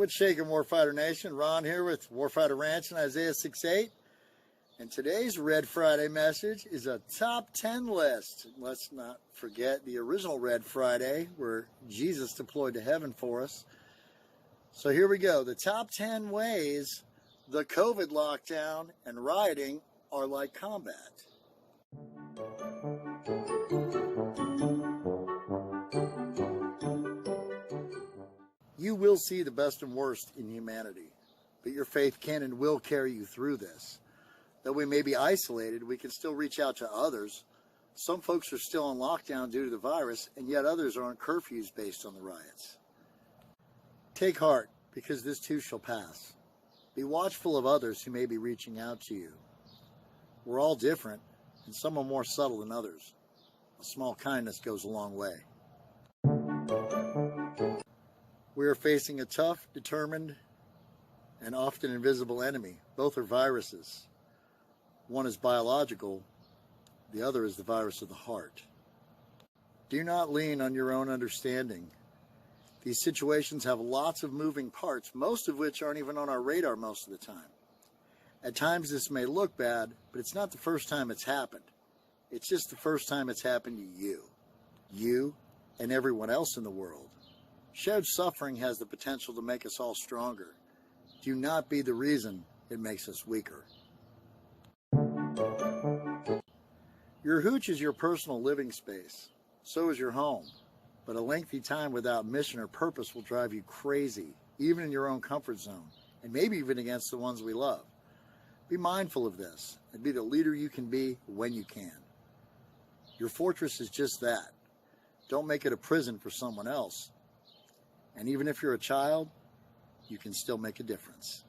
What's shaking, Warfighter Nation? Ron here with Warfighter Ranch and Isaiah 6:8. And today's Red Friday message is a top 10 list. Let's not forget the original Red Friday where Jesus deployed to heaven for us. So here we go. The top 10 ways the COVID lockdown and rioting are like combat. You will see the best and worst in humanity, but your faith can and will carry you through this. Though we may be isolated, we can still reach out to others. Some folks are still on lockdown due to the virus, and yet others are on curfews based on the riots. Take heart, because this too shall pass. Be watchful of others who may be reaching out to you. We're all different, and some are more subtle than others. A small kindness goes a long way. We are facing a tough, determined, and often invisible enemy. Both are viruses. One is biological, the other is the virus of the heart. Do not lean on your own understanding. These situations have lots of moving parts, most of which aren't even on our radar most of the time. At times this may look bad, but it's not the first time it's happened. It's just the first time it's happened to you. You and everyone else in the world. Shared suffering has the potential to make us all stronger. Do not be the reason it makes us weaker. Your hooch is your personal living space. So is your home. But a lengthy time without mission or purpose will drive you crazy, even in your own comfort zone, and maybe even against the ones we love. Be mindful of this, and be the leader you can be when you can. Your fortress is just that. Don't make it a prison for someone else. And even if you're a child, you can still make a difference.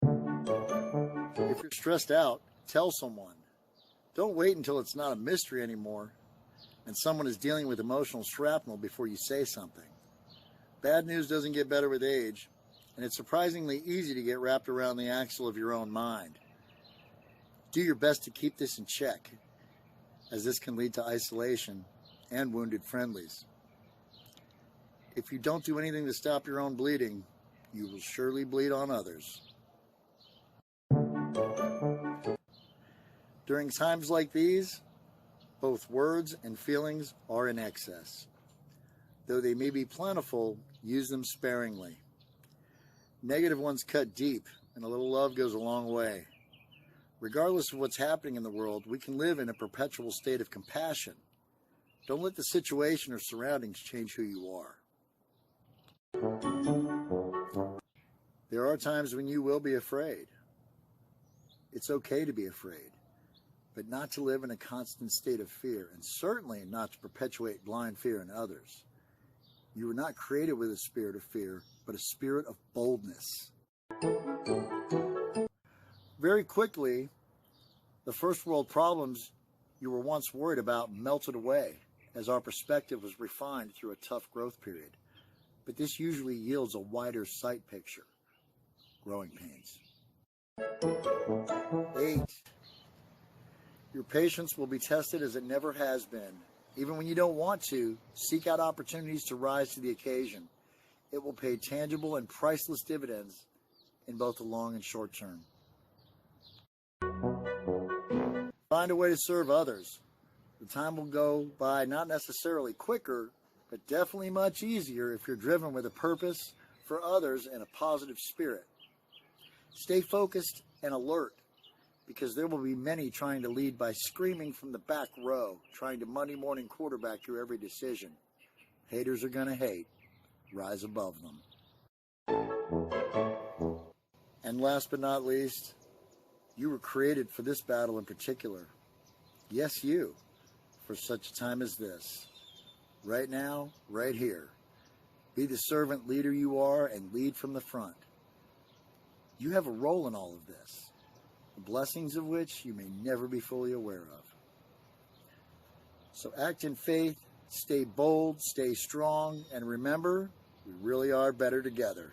If you're stressed out, tell someone. Don't wait until it's not a mystery anymore and someone is dealing with emotional shrapnel before you say something. Bad news doesn't get better with age, and it's surprisingly easy to get wrapped around the axle of your own mind. Do your best to keep this in check, as this can lead to isolation and wounded friendlies. If you don't do anything to stop your own bleeding, you will surely bleed on others. During times like these, both words and feelings are in excess. Though they may be plentiful, use them sparingly. Negative ones cut deep, and a little love goes a long way. Regardless of what's happening in the world, we can live in a perpetual state of compassion. Don't let the situation or surroundings change who you are. There are times when you will be afraid. It's okay to be afraid, but not to live in a constant state of fear, and certainly not to perpetuate blind fear in others. You were not created with a spirit of fear, but a spirit of boldness. Very quickly, the first world problems you were once worried about melted away as our perspective was refined through a tough growth period. But this usually yields a wider sight picture. Growing pains. 8. Your patience will be tested as it never has been. Even when you don't want to, seek out opportunities to rise to the occasion. It will pay tangible and priceless dividends in both the long and short term. Find a way to serve others. The time will go by not necessarily quicker, but definitely much easier if you're driven with a purpose for others and a positive spirit. Stay focused and alert, because there will be many trying to lead by screaming from the back row, trying to Monday morning quarterback your every decision. Haters are going to hate. Rise above them. And last but not least, you were created for this battle in particular. Yes, you, for such a time as this. Right now, right here. Be the servant leader you are and lead from the front. You have a role in all of this, the blessings of which you may never be fully aware of. So act in faith, stay bold, stay strong, and remember, we really are better together.